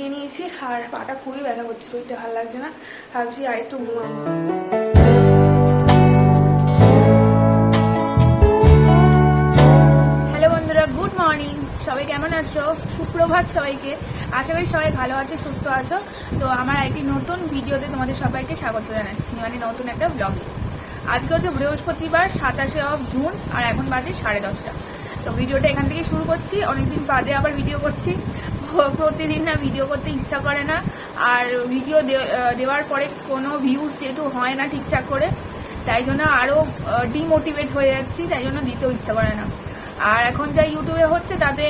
দিয়ে নিয়েছি আর পাটা খুবই ব্যথা করছে, শরীরটা ভালো লাগছে না, ভাবছি আর একটু ঘুমাবো। হ্যালো বন্ধুরা, গুড মর্নিং। সবাই কেমন আছো? সুপ্রভাত সবাইকে। আশা করি সবাই ভালো আছো, সুস্থ আছো। তো আমার একটি নতুন ভিডিওতে তোমাদের সবাইকে স্বাগত জানাচ্ছি, মানে নতুন একটা ব্লগে। আজকে হচ্ছে বৃহস্পতিবার 27 জুন আর এখন বাজে 10:30। তো ভিডিওটা এখান থেকে শুরু করছি। অনেকদিন বাদে আবার ভিডিও করছি। প্রতিদিন না ভিডিও করতে ইচ্ছা করে না, আর ভিডিও দেওয়ার পরে কোনো ভিউজ যেহেতু হয় না ঠিকঠাক করে, তাই জন্য আরও ডিমোটিভেট হয়ে যাচ্ছি, তাই জন্য দিতেও ইচ্ছা করে না। আর এখন যা ইউটিউবে হচ্ছে তাতে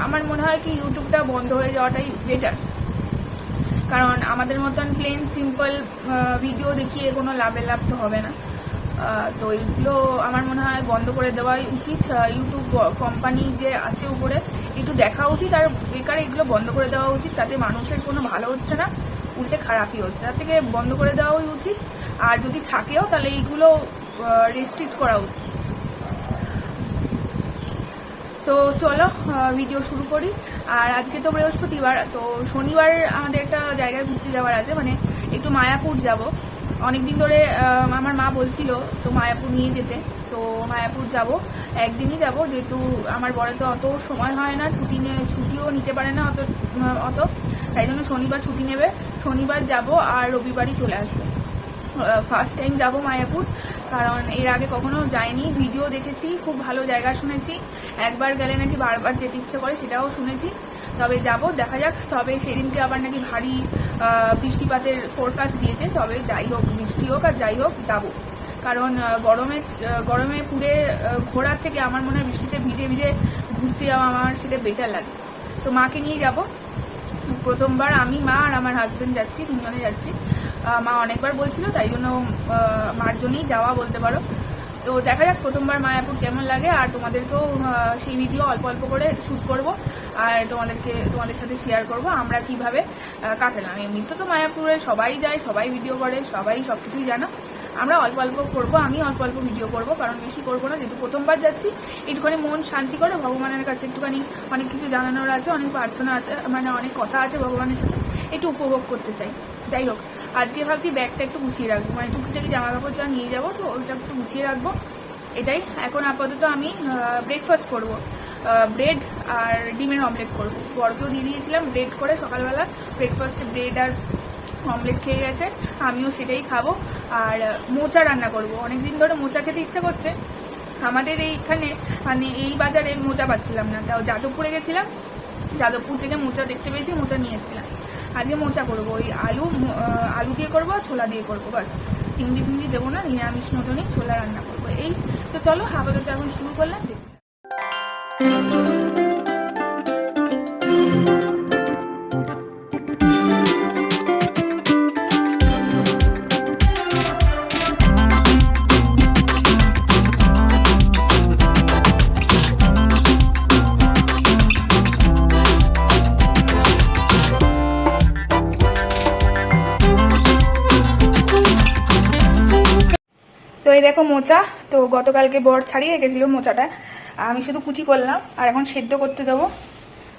আমার মনে হয় কি ইউটিউবটা বন্ধ হয়ে যাওয়াটাই বেটার, কারণ আমাদের মতন প্লেন সিম্পল ভিডিও দেখিয়ে কোনো লাভ তো হবে না। তো এইগুলো আমার মনে হয় বন্ধ করে দেওয়াই উচিত। ইউটিউব কোম্পানি যে আছে উপরে একটু দেখা উচিত, আর বেকার এগুলো বন্ধ করে দেওয়া উচিত। তাতে মানুষের কোনো ভালো হচ্ছে না, উল্টে খারাপই হচ্ছে। তার থেকে বন্ধ করে দেওয়াই উচিত। আর যদি থাকেও তাহলে এইগুলো রেস্ট্রিক্ট করা উচিত। তো চলো ভিডিও শুরু করি। আর আজকে তো বৃহস্পতিবার, তো শনিবার আমাদের একটা জায়গায় ঘুরতে যাওয়ার আছে, মানে একটু মায়াপুর যাব। অনেকদিন ধরে আমার মা বলছিল তো মায়াপুর নিয়ে যেতে। তো মায়াপুর যাব, একদিনই যাব, যেহেতু আমার বড় তো অত সময় হয় না, ছুটিও নিতে পারে না অত। তাই জন্য শনিবার ছুটি নেবে, শনিবার যাব আর রবিবারই চলে আসবে। ফার্স্ট টাইম যাব মায়াপুর, কারণ এর আগে কখনো যাইনি। ভিডিও দেখেছি, খুব ভালো জায়গা শুনেছি, একবার গেলে নাকি বারবার যেতে ইচ্ছে করে, সেটাও শুনেছি। তবে যাব, দেখা যাক। তবে সেদিনকে আবার নাকি ভারী বৃষ্টিপাতের ফোরকাস্ট দিয়েছে। তবে যাই হোক, বৃষ্টি হোক আর যাই হোক, যাব। কারণ গরমে পুড়ে ঘোরার থেকে আমার মনে হয় বৃষ্টিতে ভিজে ভিজে ঘুরতে যাওয়া আমার সেটা বেটার লাগে। তো মাকে নিয়ে যাব প্রথমবার। আমি, মা আর আমার হাজবেন্ড যাচ্ছি, তিনজনে যাচ্ছি। মা অনেকবার বলছিল, তাই জন্য মার জন্যই যাওয়া বলতে পারো। তো দেখা যাক প্রথমবার মায়াপুর কেমন লাগে, আর তোমাদেরকেও সেই ভিডিও অল্প অল্প করে শ্যুট করব, আর তোমাদের সাথে শেয়ার করব আমরা কিভাবে কাটালাম। এমনিতে তো মায়াপুরে সবাই যায়, সবাই ভিডিও করে, সবাই সব কিছুই জানো। আমরা অল্প অল্প করবো, আমি অল্প অল্প ভিডিও করব, কারণ বেশি করবো না, যেহেতু প্রথমবার যাচ্ছি। একটুখানি মন শান্তি করে ভগবানের কাছে একটুখানি, অনেক কিছু জানানোর আছে, অনেক প্রার্থনা আছে, মানে অনেক কথা আছে ভগবানের সাথে, একটু উপভোগ করতে চাই। যাই হোক, আজকে ভাবছি ব্যাগটা একটু গুছিয়ে রাখবো, মানে টুকিটাকি জামা কাপড় যা নিয়ে যাবো, তো ওইটা একটু গুছিয়ে রাখবো। এটাই। এখন আপাতত আমি ব্রেকফাস্ট করব, ব্রেড আর ডিমের অমলেট করবো। বরকেও দিয়ে দিয়েছিলাম ব্রেড করে সকালবেলা, ব্রেকফাস্টে ব্রেড আর অমলেট খেয়ে গেছে, আমিও সেটাই খাবো। আর মোচা রান্না করব, অনেকদিন ধরে মোচা খেতে ইচ্ছা করছে। আমাদের এইখানে মানে এই বাজারে মোচা পাচ্ছিলাম না, তাও যাদবপুরে গেছিলাম, যাদবপুর থেকে মোচা দেখতে পেয়েছি, মোচা নিয়ে এসেছিলাম। আজকে মোচা করবো, ওই আলু দিয়ে করবো, ছোলা দিয়ে করবো, বাস। চিংড়ি ফিংড়ি দেবো না, নিরামিষ মতনই ছোলা রান্না করবো। এই তো চলো, আপাতত এখন শুরু করলাম। তো এই দেখো মোচা, তো গতকালকে বর ছাড়িয়ে রেখেছিল মোচাটা, আমি শুধু কুচি করলাম, আর এখন সেদ্ধ করতে দেবো।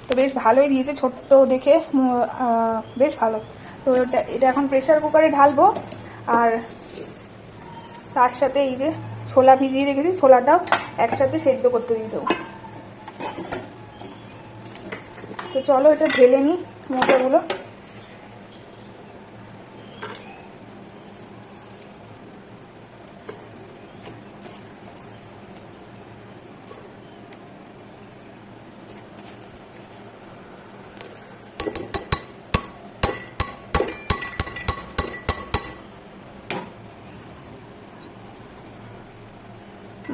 তো বেশ ভালোই দিয়েছে, ছোট্ট দেখে বেশ ভালো। তো এটা এখন প্রেসার কুকারে ঢালবো, আর তার সাথে এই যে ছোলা ভিজিয়ে রেখেছি, ছোলাটাও একসাথে সেদ্ধ করতে দিয়ে দেবো। তো চলো এটা ঢেলে নিই মোচাগুলো।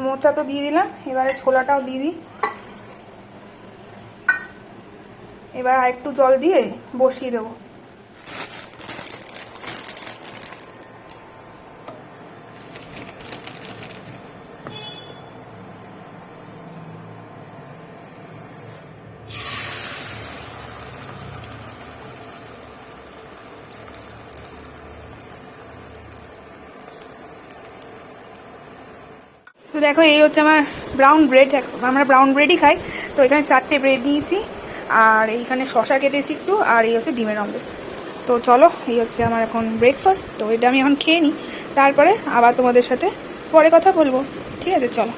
মোচা তো দিয়ে দিলাম, এবারে ছোলাটাও দিয়ে দিই। এবার আর একটু জল দিয়ে বসিয়ে দেবো। তো দেখো, এই হচ্ছে আমার ব্রাউন ব্রেড। আমরা ব্রাউন ব্রেডই খাই, তো এখানে 4টে ব্রেড নিয়েছি, আর এইখানে শশা কেটেছি একটু, আর এই হচ্ছে ডিমের অমলেট। তো চলো, এই হচ্ছে আমার এখন ব্রেকফাস্ট। তো এটা আমি এখন খেয়ে নিই, তারপরে আবার তোমাদের সাথে পরে কথা বলবো, ঠিক আছে? চলো।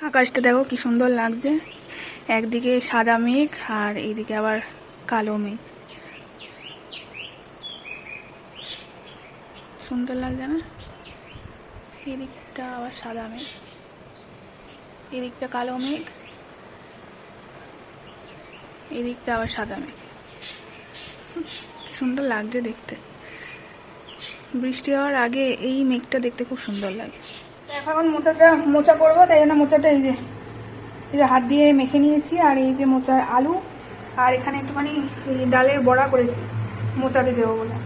আকাশটা দেখো কি সুন্দর লাগছে, একদিকে সাদা মেঘ আর এইদিকে আবার কালো মেঘ, সুন্দর লাগছে না? এদিকটা আবার সাদা মেঘ, এদিকটা কালো মেঘ, এদিকটা আবার সাদা মেঘ, কি সুন্দর লাগছে দেখতে। বৃষ্টি হওয়ার আগে এই মেঘটা দেখতে খুব সুন্দর লাগে। এখন মোচা করবো, তাই জন্য মোচাটা এই যে হাত দিয়ে মেখে নিয়েছি। আর এই যে মোচার আলু, আর এখানে একটুখানি ডালের বড়া করেছি মোচাতে দেবো বলে।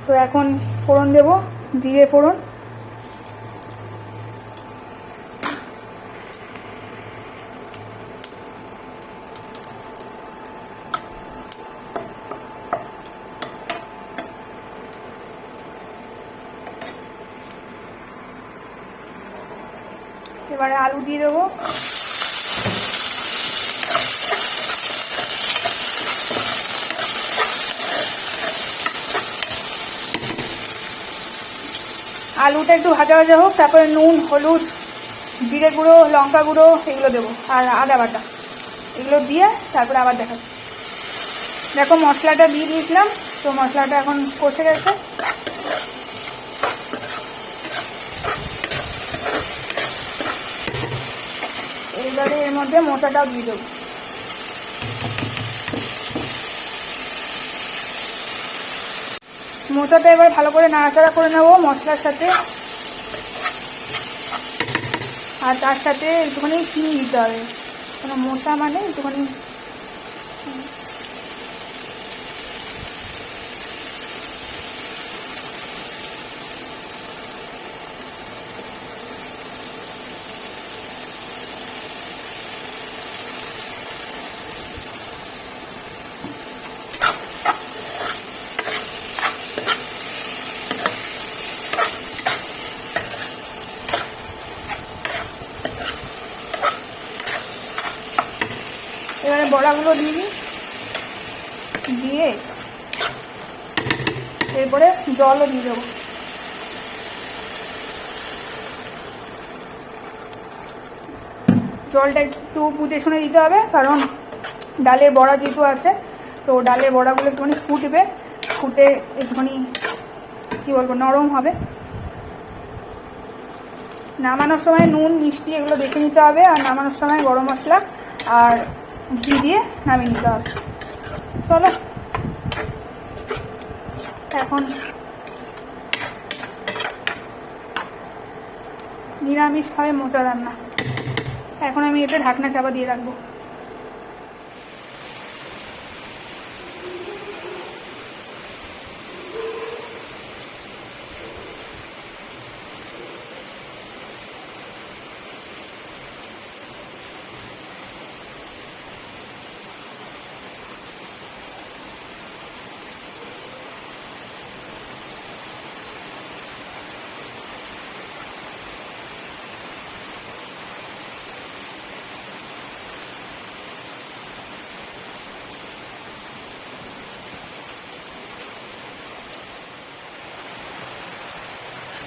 তো এখন ফোড়ন দেব, জিরে ফোড়ন, এবারে আলু দিয়ে দেবো। আলুটা একটু ভাজা ভাজা হোক, তারপরে নুন, হলুদ, জিরে গুঁড়ো, লঙ্কা গুঁড়ো এগুলো দেবো, আর আদা বাটা এগুলো দিয়ে তারপরে আবার দেখাচ্ছি। দেখো মশলাটা দিয়ে দিয়েছিলাম, তো মশলাটা এখন কষে গেছে। এইবারে এর মধ্যে মোচাটাও দিয়ে দেবো। মোচাটা এবার ভালো করে নাড়াচাড়া করে নেবো মশলার সাথে, আর তার সাথে একটুখানি চিনি দিতে হবে, কোনো মোচা মানে একটুখানি। এবারে বড়াগুলো দিয়ে দিই, দিয়ে এরপরে জলও দিয়ে দেবো। জলটা একটু বুঝে শুনে দিতে হবে, কারণ ডালের বড়া যেহেতু আছে, তো ডালের বড়াগুলো একটুখানি ফুটবে, ফুটে একটুখানি কী বলবো নরম হবে। নামানোর সময় নুন মিষ্টি এগুলো দেখে নিতে হবে, আর নামানোর সময় গরম মশলা আর ঘি দিয়ে নামিয়ে নিতে হবে। চলো, এখন নিরামিষভাবে মোচা রান্না। এখন আমি এটা ঢাকনা চাপা দিয়ে রাখবো।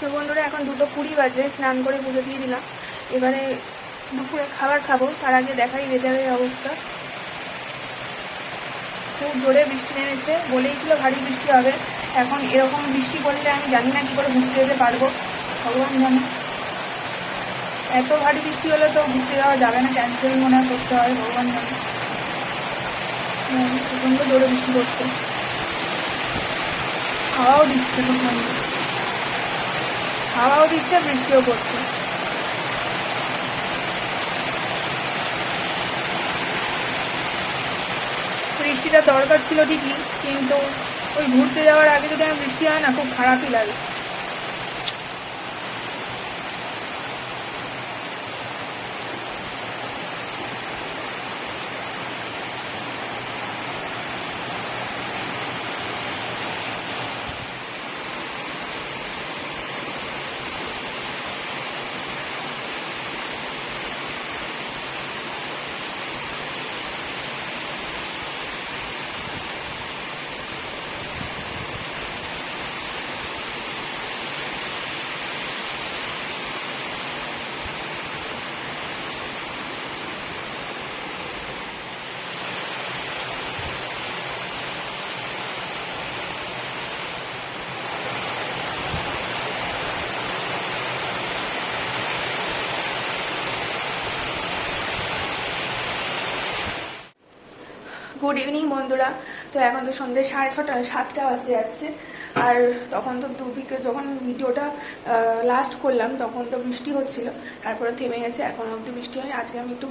তো বন্ধুরা, এখন 2:20 বাজে, স্নান করে পুজো দিয়ে দিলাম। এবারে দুপুরে খাবার খাবো, তার আগে দেখাই ওয়েদারের অবস্থা। খুব জোরে বৃষ্টি নেমেছে, বলেইছিল ভারী বৃষ্টি হবে। এখন এরকম বৃষ্টি পড়লে আমি জানি না কী করে ঘুরতে যেতে পারবো, ভগবান জানে। এত ভারী বৃষ্টি হলে তো ঘুরতে যাওয়া যাবে না, ক্যান্সেল মনে হয় করতে হয়, ভগবান জানে। প্রচণ্ড জোরে বৃষ্টি পড়ছে, হাওয়াও দিচ্ছে, প্রচণ্ড হাওয়াও দিচ্ছে, বৃষ্টিও পড়ছে। বৃষ্টিটা দরকার ছিল ঠিকই, কিন্তু ওই ঘুরতে যাওয়ার আগে যদি আমার বৃষ্টি হয় না, খুব খারাপই লাগে। গুড ইভিনিং বন্ধুরা। তো এখন তো সন্ধ্যে 6:30 7টা বাজতে যাচ্ছে। আর তখন তো যখন ভিডিওটা লাস্ট করলাম তখন তো বৃষ্টি হচ্ছিল, তারপরে থেমে গেছে। এখন অবধি বৃষ্টি হয়নি। আজকে আমি একটু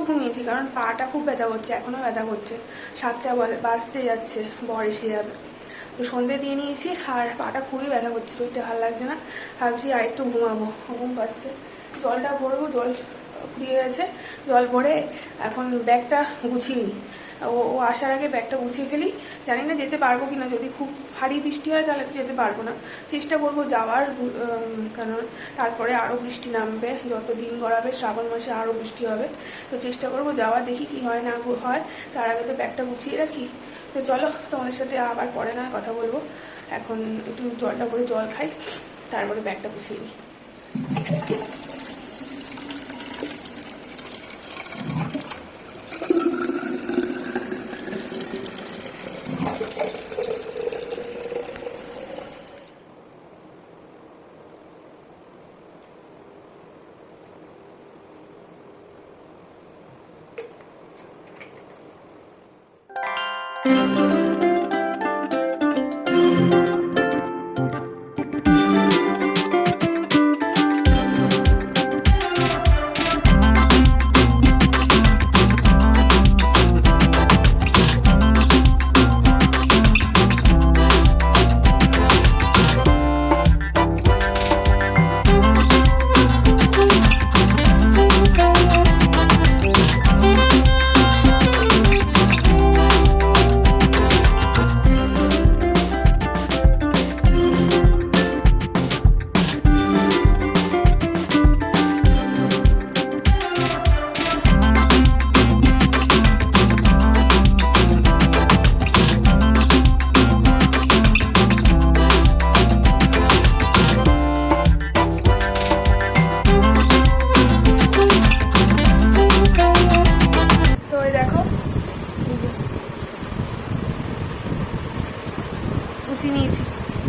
ঘুমিয়েছি, কারণ পাটা খুব ব্যথা করছে, এখনও ব্যথা করছে। 7টা বাজতে যাচ্ছে, বর এসে যাবে। তো সন্ধ্যে দিয়ে নিয়েছি আর পাটা খুবই ব্যথা করছে, শরীরটা ভালো লাগছে না। ভাবছি আর একটু ঘুমাবো, ঘুম পাচ্ছে। জলটা ভরবো, জল ফুরিয়ে গেছে। জল ভরে এখন ব্যাগটা গুছিয়ে নিই। ও আসার আগে ব্যাগটা গুছিয়ে ফেলি। জানি না যেতে পারবো কিনা, যদি খুব ভারী বৃষ্টি হয় তাহলে তো যেতে পারবো না। চেষ্টা করবো যাওয়ার, কারণ তারপরে আরও বৃষ্টি নামবে, যত দিন গড়াবে শ্রাবণ মাসে আরও বৃষ্টি হবে। তো চেষ্টা করবো যাওয়া, দেখি কি হয় না হয়। তার আগে তো ব্যাগটা গুছিয়ে রাখি। তো চলো, তোমাদের সাথে আবার পরে নয় কথা বলবো। এখন একটু জলটা করে জল খাই, তারপরে ব্যাগটা গুছিয়ে নিই।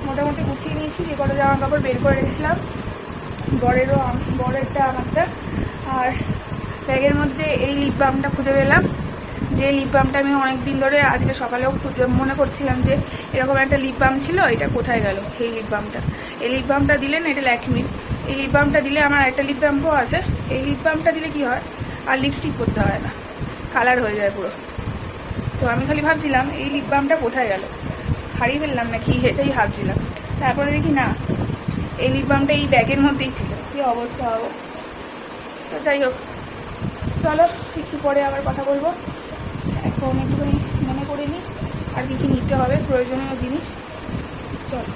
মোটামুটি গুছিয়ে নিয়েছি। যে কটা জামা কাপড় বের করে রেখেছিলাম, বরেরটা আমারটা। আর ব্যাগের মধ্যে এই লিপ বামটা খুঁজে পেলাম, যে লিপ বামটা আমি অনেকদিন ধরে, আজকে সকালেও মনে করছিলাম যে এরকম একটা লিপ বাম ছিল, এটা কোথায় গেল এই লিপ বামটা। এই লিপ বামটা দিলেন, এটা ল্যাকমির। এই লিপ বামটা দিলে, আমার একটা লিপ বামও আছে, এই লিপ বামটা দিলে কি হয়, আর লিপস্টিক করতে হয় না, কালার হয়ে যায় পুরো। তো আমি খালি ভাবছিলাম এই লিপ বামটা কোথায় গেল, হারিয়ে ফেললাম নাকি, এটাই ভাবছিলাম। তারপরে দেখি না, এই লিপ বামটা এই ব্যাগের মধ্যেই ছিল। কি অবস্থা হবে। তো যাই হোক, চলো একটু পরে আবার কথা বলবো। এখন একটুখানি মনে করে নিই আর কী কী নিতে হবে প্রয়োজনীয় জিনিস। চলো।